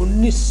19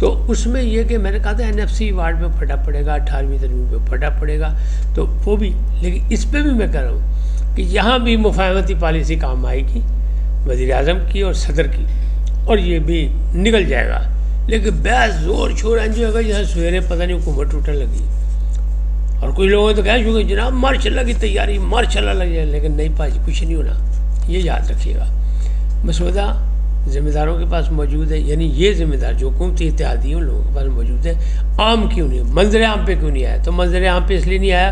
تو اس میں یہ کہ میں نے کہا تھا NFC وارڈ میں پھٹا پڑے گا، 18ویں ترمیم پہ پھٹا پڑے گا، تو وہ بھی، لیکن اس پہ بھی میں کہہ رہا ہوں کہ یہاں بھی مفاہمتی پالیسی کام آئے گی، وزیر اعظم کی اور صدر کی، اور یہ بھی نکل جائے گا۔ لیکن بحث زور شور انجو ہوگا جہاں سویرے پتہ نہیں حکومت ٹوٹنے لگی، اور کوئی لوگوں نے تو کہہ چکے جناب مارش اللہ کی تیاری، مارش اللہ لگ جائے، لیکن نہیں پاجی، کچھ نہیں ہونا، یہ یاد رکھیے گا۔ مسودہ ذمہ داروں کے پاس موجود ہے، یعنی یہ ذمہ دار جو حکومتی اتحادی ان لوگوں کے پاس موجود ہے، عام کیوں نہیں، منظر عام پہ کیوں نہیں آیا؟ تو منظر عام پہ اس لیے نہیں آیا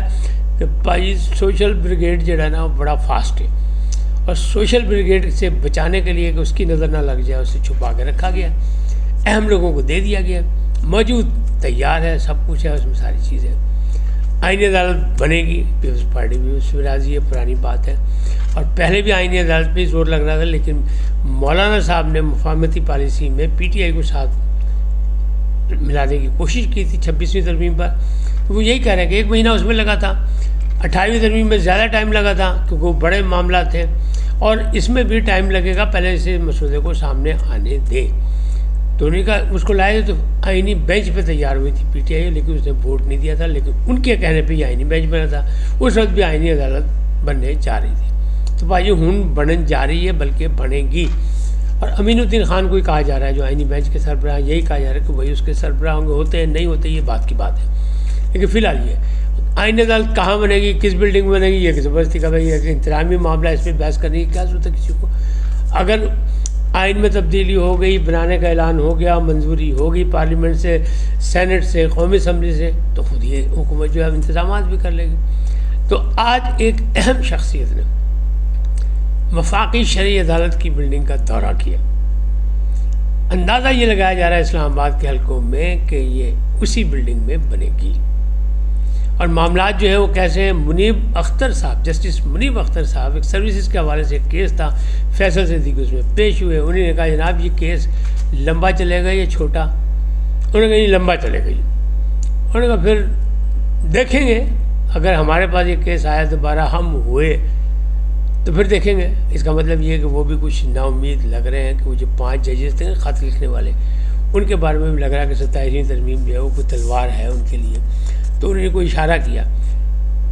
کہ پاجی سوشل بریگیڈ جو ہے نا وہ بڑا فاسٹ ہے، اور سوشل بریگیڈ سے بچانے کے لیے کہ اس کی نظر نہ لگ جائے اسے چھپا کے رکھا گیا، اہم لوگوں کو دے دیا گیا، موجود تیار ہے، سب کچھ ہے، اس میں ساری چیزیں۔ آئینی عدالت بنے گی، پیپلز پارٹی بھی اس میں راضی ہے، پرانی بات ہے، اور پہلے بھی آئینی عدالت پہ زور لگ رہا تھا، لیکن مولانا صاحب نے مفاہمتی پالیسی میں PTI کو ساتھ ملانے کی کوشش کی تھی 26ویں ترمیم پر۔ وہ یہی کہہ رہے ہیں کہ 1 مہینہ اس میں لگا تھا، 28ویں ترمیم میں زیادہ ٹائم لگا تھا کیونکہ وہ بڑے معاملات تھے، اور اس میں بھی ٹائم لگے گا، پہلے اسے مسودے کو سامنے آنے دیں۔ تو انہیں کہا اس کو لائے تو آئینی بینچ پہ تیار ہوئی تھی PTI، لیکن اس نے ووٹ نہیں دیا تھا، لیکن ان کے کہنے پہ یہ آئینی بینچ بنا تھا، اس وقت بھی آئینی عدالت بننے جا رہی تھی۔ تو بھائی ہن بنن جا رہی ہے، بلکہ بنے گی، اور امین الدین خان کو ہی کہا جا رہا ہے جو آئینی بینچ کے سربراہ، یہی کہا جا رہا ہے کہ وہی اس کے سربراہ ہوں گے، ہوتے ہیں نہیں ہوتے یہ بات کی بات ہے، لیکن فی الحال یہ آئینی عدالت کہاں بنے گی، کس بلڈنگ میں بنے گی، یہ زبردستی کا بھائی انتظامی معاملہ، اس پہ بحث کرنے کی کیا ضرورت ہے کسی کو؟ اگر آئین میں تبدیلی ہو گئی، بنانے کا اعلان ہو گیا، منظوری ہوگی پارلیمنٹ سے، سینٹ سے، قومی اسمبلی سے، تو خود یہ حکومت جو ہے انتظامات بھی کر لے گی۔ تو آج ایک اہم شخصیت نے وفاقی شرعی عدالت کی بلڈنگ کا دورہ کیا، اندازہ یہ لگایا جا رہا ہے اسلام آباد کے حلقوں میں کہ یہ اسی بلڈنگ میں بنے گی، اور معاملات جو ہے وہ کیسے ہیں؟ منیب اختر صاحب، جسٹس منیب اختر صاحب، ایک سروسز کے حوالے سے ایک کیس تھا، فیصل صدیقی اس میں پیش ہوئے، انہوں نے کہا جناب یہ کیس لمبا چلے گا یا چھوٹا؟ انہوں نے کہا یہ لمبا چلے گا، انہوں نے کہا پھر دیکھیں گے، اگر ہمارے پاس یہ کیس آیا دوبارہ ہم ہوئے تو پھر دیکھیں گے۔ اس کا مطلب یہ ہے کہ وہ بھی کچھ نا امید لگ رہے ہیں کہ وہ جو 5 ججز تھے خط لکھنے والے، ان کے بارے میں بھی لگ رہا ہے کہ 27ویں ترمیم جو ہے وہ کوئی تلوار ہے ان کے لیے، تو انہوں نے کوئی اشارہ کیا۔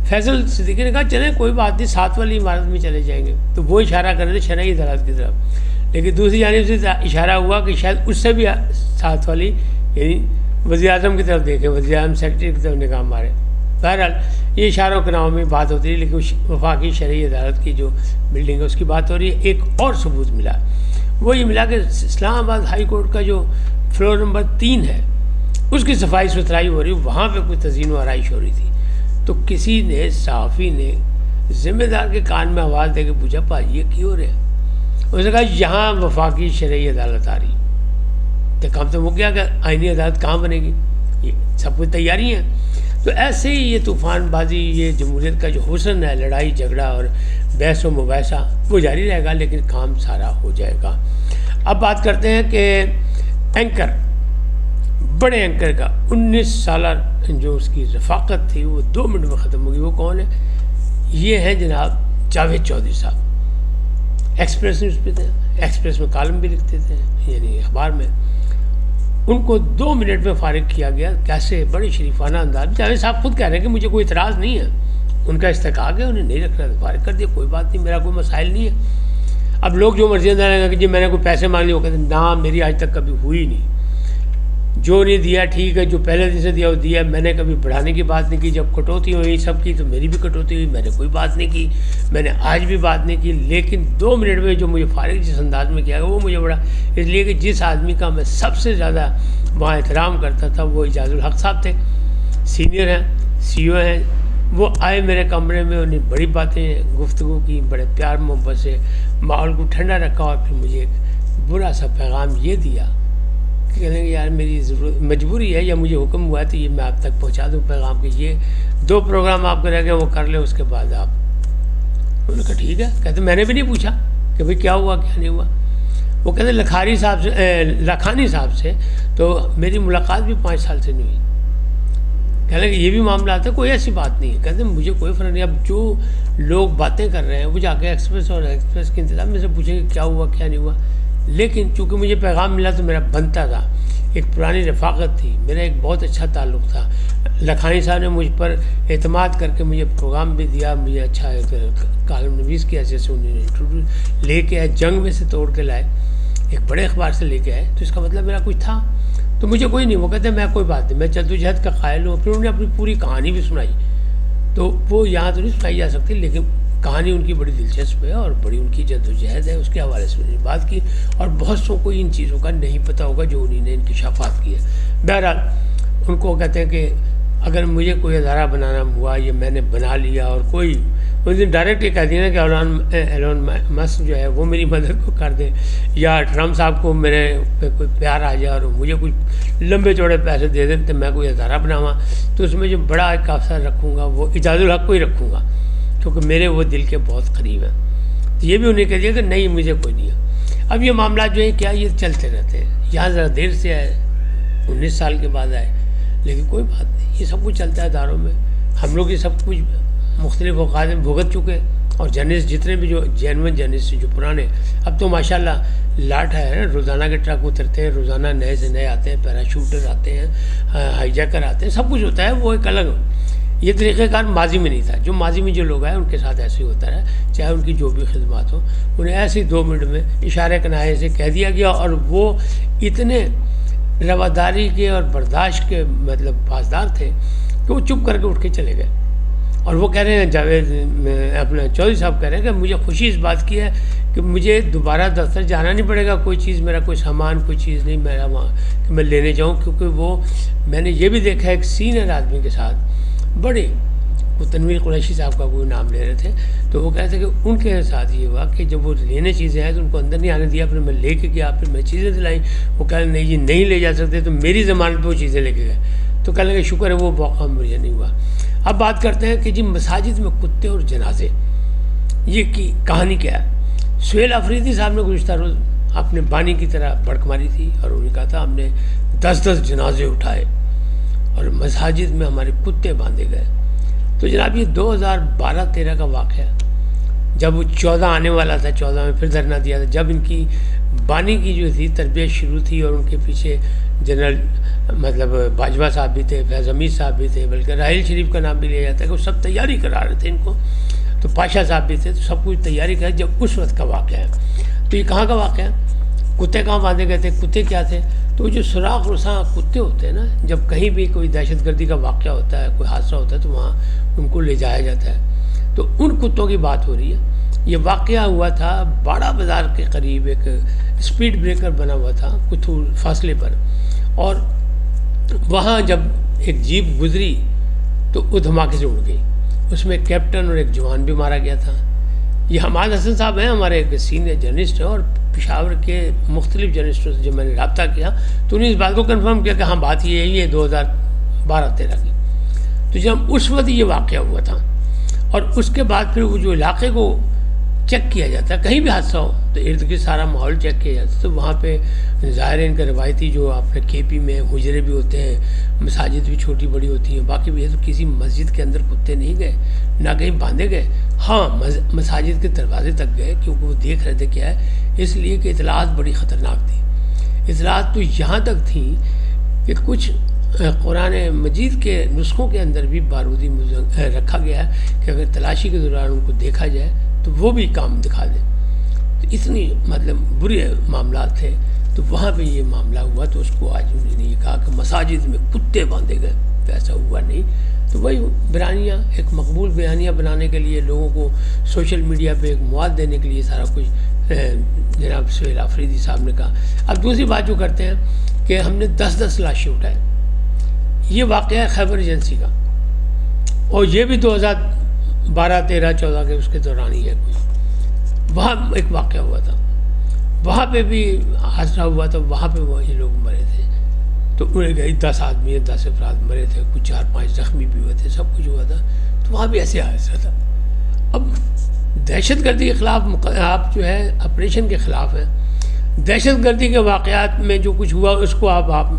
فیصل صدیقی نے کہا چلیں کوئی بات نہیں، 7 والی عمارت میں چلے جائیں گے، تو وہ اشارہ کر رہے تھے شرعی عدالت کی طرف، لیکن دوسری جانب سے اشارہ ہوا کہ شاید اس سے بھی 7 والی یعنی وزیر اعظم کی طرف دیکھیں، وزیر اعظم سیکرٹری کی طرف نگاہ مارے۔ بہرحال یہ اشاروں کے نام میں بات ہوتی ہے، لیکن وفاقی شرعی عدالت کی جو بلڈنگ ہے اس کی بات ہو رہی ہے۔ ایک اور ثبوت ملا، وہ یہ ملا کہ اسلام آباد ہائی کورٹ کا جو فلور نمبر 3 ہے اس کی صفائی ستھرائی ہو رہی، وہاں پہ کوئی تزئین و آرائش ہو رہی تھی، تو کسی نے صحافی نے ذمہ دار کے کان میں آواز دے کے پوچھا بھائی یہ کیوں ہو رہا ہے؟ اس نے کہا یہاں وفاقی شرعی عدالت آ رہی، تو کام تو وہ کیا کہ آئینی عدالت کہاں بنے گی، یہ سب کچھ تیاری ہیں۔ تو ایسے ہی یہ طوفان بازی، یہ جمہوریت کا جو حسن ہے، لڑائی جھگڑا اور بحث و مباحثہ، وہ جاری رہے گا، لیکن کام سارا ہو جائے گا۔ اب بات کرتے ہیں کہ اینکر، بڑے اینکر کا 19 سالہ جو اس کی رفاقت تھی وہ 2 منٹ میں ختم ہوگی۔ وہ کون ہے؟ یہ ہیں جناب جاوید چودھری صاحب، ایکسپریس نیوز پہ تھے، ایکسپریس میں کالم بھی لکھتے تھے، یعنی اخبار میں۔ ان کو 2 منٹ میں فارغ کیا گیا، کیسے؟ بڑے شریفانہ انداز میں۔ جاوید صاحب خود کہہ رہے ہیں کہ مجھے کوئی اعتراض نہیں ہے، ان کا استحقاق ہے، انہیں نہیں رکھنا تو فارغ کر دیا، کوئی بات نہیں، میرا کوئی مسائل نہیں ہے۔ اب لوگ جو مرضی انداز لگا کہ جی میں نے کوئی پیسے مانگ لیے، وہ کہتے ہیں نا میری آج تک کبھی ہوئی نہیں، جو نہیں دیا ٹھیک ہے، جو پہلے دن سے دیا وہ دیا، میں نے کبھی بڑھانے کی بات نہیں کی، جب کٹوتی ہوئی سب کی تو میری بھی کٹوتی ہوئی، میں نے کوئی بات نہیں کی، میں نے آج بھی بات نہیں کی، لیکن 2 منٹ میں جو مجھے فارغ جس انداز میں کیا گیا وہ مجھے بڑا، اس لیے کہ جس آدمی کا میں سب سے زیادہ وہاں احترام کرتا تھا وہ اعجاز الحق صاحب تھے، سینئر ہیں، CEO ہیں، وہ آئے میرے کمرے میں، انہیں بڑی باتیں گفتگو کی، بڑے پیار محبت سے ماحول کو ٹھنڈا رکھا، اور پھر مجھے ایک برا سا پیغام یہ دیا کہ کہنے کہ یار میری ضرورت مجبوری ہے یا مجھے حکم ہوا ہے تو یہ میں آپ تک پہنچا دوں پیغام کہ یہ 2 پروگرام آپ کے رہ گئے وہ کر لیں، اس کے بعد آپ۔ انہوں نے کہا ٹھیک ہے، کہتے میں نے بھی نہیں پوچھا کہ بھئی کیا ہوا کیا نہیں ہوا۔ وہ کہتے لکھانی صاحب سے تو میری ملاقات بھی 5 سال سے نہیں ہوئی، کہنے کہ یہ بھی معاملات ہے، کوئی ایسی بات نہیں ہے، کہتے مجھے کوئی فرق نہیں، اب جو لوگ باتیں کر رہے ہیں وہ جا کے ایکسپریس اور ایکسپریس کے انتظام میں سے پوچھیں کہ کیا ہوا کیا نہیں ہوا، لیکن چونکہ مجھے پیغام ملا تو میرا بنتا تھا ایک پرانی رفاقت تھی، میرا ایک بہت اچھا تعلق تھا. لکھانی صاحب نے مجھ پر اعتماد کر کے مجھے پروگرام بھی دیا، مجھے اچھا کالم نویس کیا، جیسے انہوں نے انٹروڈیوس لے کے آئے، جنگ میں سے توڑ کے لائے، ایک بڑے اخبار سے لے کے آئے، تو اس کا مطلب میرا کچھ تھا. تو مجھے کوئی نہیں، وہ کہتے ہیں میں کوئی بات نہیں، میں جدوجہد کا قائل ہوں. پھر انہوں نے اپنی پوری کہانی بھی سنائی، تو وہ یہاں تو نہیں سنائی جا سکتی، لیکن کہانی ان کی بڑی دلچسپ ہے اور بڑی ان کی جدوجہد ہے، اس کے حوالے سے انہوں نے بات کی. اور بہت سو کو ان چیزوں کا نہیں پتہ ہوگا جو انہوں نے انکشافات کیے. بہرحال ان کو کہتے ہیں کہ اگر مجھے کوئی ادارہ بنانا ہوا، یہ میں نے بنا لیا، اور کوئی اس دن ڈائریکٹ یہ کہہ دیا نا کہ ایلون مسک جو ہے وہ میری مدد کو کر دے، یا ٹرمپ صاحب کو میرے پہ کوئی پیار آ جائے اور مجھے کچھ لمبے چوڑے پیسے دے دیں تو میں کوئی ادارہ بناواں، تو اس میں جو بڑا ایک افسر رکھوں گا وہ اعجاز الحق کو ہی رکھوں گا، کیونکہ میرے وہ دل کے بہت قریب ہیں. تو یہ بھی انہیں کہہ دیا کہ نہیں، مجھے کوئی نہیں ہے. اب یہ معاملات جو ہیں کیا یہ چلتے رہتے ہیں. یہاں ذرا دیر سے آئے، 19 سال کے بعد آئے، لیکن کوئی بات نہیں، یہ سب کچھ چلتا ہے اداروں میں. ہم لوگ یہ سب کچھ مختلف اوقات میں بھگت چکے، اور جرنلسٹ جتنے بھی جو جینون جرنلسٹ جو پرانے، اب تو ماشاءاللہ لاٹ ہے، روزانہ کے ٹرک اترتے ہیں، روزانہ نئے سے نئے آتے ہیں، پیراشوٹر آتے ہیں، ہائی جیکر آتے ہیں، سب کچھ ہوتا ہے. وہ ایک الگ یہ طریقہ کار ماضی میں نہیں تھا. جو ماضی میں جو لوگ آئے ان کے ساتھ ایسے ہی ہوتا ہے، چاہے ان کی جو بھی خدمات ہو، انہیں ایسے ہی 2 منٹ میں اشارے کنارے سے کہہ دیا گیا، اور وہ اتنے رواداری کے اور برداشت کے مطلب پاسدار تھے کہ وہ چپ کر کے اٹھ کے چلے گئے. اور وہ کہہ رہے ہیں جاوید اپنا چودھری صاحب کہہ رہے ہیں کہ مجھے خوشی اس بات کی ہے کہ مجھے دوبارہ دفتر جانا نہیں پڑے گا، کوئی چیز میرا کوئی سامان کوئی چیز نہیں میرا وہاں کہ میں لینے جاؤں. کیونکہ وہ میں نے یہ بھی دیکھا ہے ایک سینئر آدمی کے ساتھ بڑے، وہ تنویر قریشی صاحب کا کوئی نام لے رہے تھے، تو وہ کہتے تھے کہ ان کے ساتھ یہ ہوا کہ جب وہ لینے چیزیں آئیں تو ان کو اندر نہیں آنے دیا، پھر میں لے کے گیا، پھر میں چیزیں دلائیں، وہ کہہ رہے نہیں جی نہیں لے جا سکتے، تو میری ضمانت پہ وہ چیزیں لے کے گئے. تو کہنے لگے شکر ہے وہ موقع مجھے نہیں ہوا. اب بات کرتے ہیں کہ جی مساجد میں کتے اور جنازے، یہ کی کہانی کیا ہے. سہیل آفریدی صاحب نے گزشتہ روز اپنے بانی کی طرح بڑک ماری تھی، اور انہوں نے کہا تھا ہم نے 10 جنازے اٹھائے اور مساجد میں ہمارے کتے باندھے گئے. تو جناب یہ 2012-13 کا واقعہ ہے، جب وہ 14 آنے والا تھا، 14 میں پھر دھرنا دیا تھا، جب ان کی بانی کی جو تھی تربیت شروع تھی، اور ان کے پیچھے جنرل مطلب باجوہ صاحب بھی تھے، فیض حمید صاحب بھی تھے، بلکہ راحیل شریف کا نام بھی لیا جاتا ہے کہ وہ سب تیاری کرا رہے تھے ان کو، تو پاشا صاحب بھی تھے، تو سب کچھ تیاری کر جب اس وقت کا واقعہ ہے. تو یہ کہاں کا واقعہ ہے؟ کتے کہاں باندھے گئے تھے؟ کتے کیا تھے؟ تو جو سوراخ رساں کتے ہوتے ہیں نا، جب کہیں بھی کوئی دہشت گردی کا واقعہ ہوتا ہے، کوئی حادثہ ہوتا ہے، تو وہاں ان کو لے جایا جاتا ہے. تو ان کتوں کی بات ہو رہی ہے. یہ واقعہ ہوا تھا باڑہ بازار کے قریب، ایک اسپیڈ بریکر بنا ہوا تھا کچھ فاصلے پر، اور وہاں جب ایک جیپ گزری تو وہ دھماکے سے اڑ گئی. اس میں کیپٹن اور ایک جوان بھی مارا گیا تھا. یہ حماد حسن صاحب ہیں، ہمارے ایک سینئر جرنلسٹ ہیں، اور پشاور کے مختلف جرنلسٹوں سے جب میں نے رابطہ کیا تو انہیں اس بات کو کنفرم کیا کہ ہاں بات یہ ہے، یہ 2012-13 کی. تو جب اس وقت یہ واقعہ ہوا تھا، اور اس کے بعد پھر وہ جو علاقے کو چیک کیا جاتا ہے، کہیں بھی حادثہ ہو تو ارد گرد سارا ماحول چیک کیا جاتا ہے. تو وہاں پہ ظاہر ہے ان کا روایتی جو آپ نے کے پی میں حجرے بھی ہوتے ہیں، مساجد بھی چھوٹی بڑی ہوتی ہیں، باقی بھی ہے. تو کسی مسجد کے اندر کتے نہیں گئے، نہ کہیں باندھے گئے. ہاں مساجد کے دروازے تک گئے، کیونکہ وہ دیکھ رہے تھے کیا ہے، اس لیے کہ اطلاعات بڑی خطرناک تھی. اطلاعات تو یہاں تک تھیں کہ کچھ قرآن مجید کے نسخوں کے اندر بھی بارودی رکھا گیا ہے کہ اگر تلاشی کے دوران ان کو دیکھا جائے تو وہ بھی کام دکھا دیں. تو اتنی مطلب برے معاملات تھے. تو وہاں پہ یہ معاملہ ہوا، تو اس کو آج انہوں نے یہ کہا کہ مساجد میں کتے باندھے گئے. تو ایسا ہوا نہیں. تو وہی بیانیہ، ایک مقبول بیانیہ بنانے کے لیے، لوگوں کو سوشل میڈیا پہ ایک مواد دینے کے لیے سارا کچھ جناب سہیل آفریدی صاحب نے کہا. اب دوسری بات جو کرتے ہیں کہ ہم نے 10 لاشیں اٹھائیں. یہ واقعہ ہے خیبر ایجنسی کا، اور یہ بھی 2012-13-14 کے اس کے دوران ہی ہے. کوئی وہاں ایک واقعہ ہوا تھا، وہاں پہ بھی حادثہ ہوا تھا، وہاں پہ وہ یہ لوگ مرے تھے. تو انہیں گئی 10 آدمی 10 افراد مرے تھے، کچھ 4-5 زخمی بھی ہوئے تھے، سب کچھ ہوا تھا. تو وہاں بھی ایسے حادثہ تھا. اب دہشت گردی کے خلاف آپ جو ہے آپریشن کے خلاف ہیں. دہشت گردی کے واقعات میں جو کچھ ہوا اس کو آپ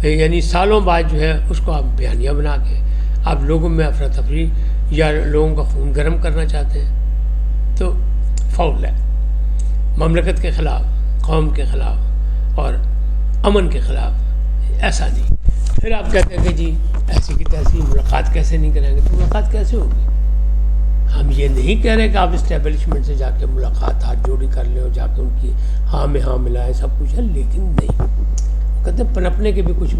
یعنی سالوں بعد جو ہے اس کو آپ بیانیہ بنا کے آپ لوگوں میں افراتفری یا لوگوں کا خون گرم کرنا چاہتے ہیں، تو فاؤل ہے. مملکت کے خلاف، قوم کے خلاف اور امن کے خلاف ایسا نہیں. پھر آپ کہتے ہیں کہ جی ایسی کی تیسی ملاقات کیسے نہیں کریں گے, تو ملاقات کیسے ہوگی؟ ہم یہ نہیں کہہ رہے کہ آپ اسٹیبلشمنٹ سے جا کے ملاقات ہاتھ جوڑی کر لیں اور جا کے ان کی ہاں میں ہاں ملائیں, سب کچھ ہے, لیکن نہیں. کہتے ہیں پنپنے کے بھی کچھ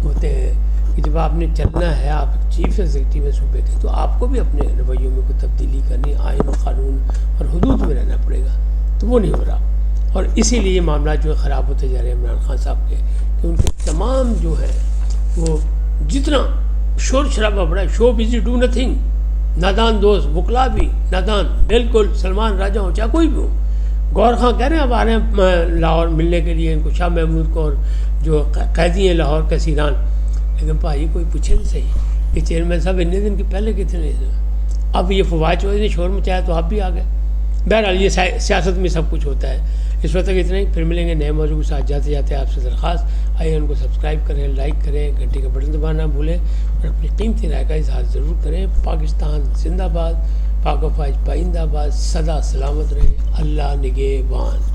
ہوتے ہیں کہ جب آپ نے چلنا ہے, آپ چیف ایگزیکٹو ہیں صوبے کے, تو آپ کو بھی اپنے رویوں میں کوئی تبدیلی کرنی, آئین و قانون اور حدود میں رہنا پڑے گا. تو وہ نہیں ہو رہا, اور اسی لیے یہ معاملات جو ہے خراب ہوتے جا رہے ہیں عمران خان صاحب کے, کہ ان کے تمام جو ہے وہ جتنا شور شرابہ بڑا ہے, شو بزی ڈو نتھنگ, نادان دوست, وکلا بھی نادان بالکل, سلمان راجہ ہو چاہے کوئی بھی ہو. گور خان کہہ رہے ہیں اب آ رہے ہیں لاہور ملنے کے لیے ان کو, شاہ محمود کو, اور جو قیدی ہیں لاہور کے سیران. لیکن بھائی کوئی پوچھے نہیں صحیح کہ چیئرمین صاحب اتنے دن کے پہلے کتنے دن, اب یہ فواد چودھری نے شور مچایا تو آپ بھی آ گئے. بہرحال یہ سیاست میں سب کچھ ہوتا ہے. اس وقت تک اتنا ہی, پھر ملیں گے نئے موضوع کے ساتھ. جاتے جاتے آپ سے درخواست, آئیے ان کو سبسکرائب کریں, لائک کریں, گھنٹی کا بٹن دبانا نہ بھولیں, اور اپنی قیمتی رائے کا اظہار ضرور کریں. پاکستان زندہ باد, پاک و فاج پائندہ باد, سدا سلامت رہے, اللہ نگہبان.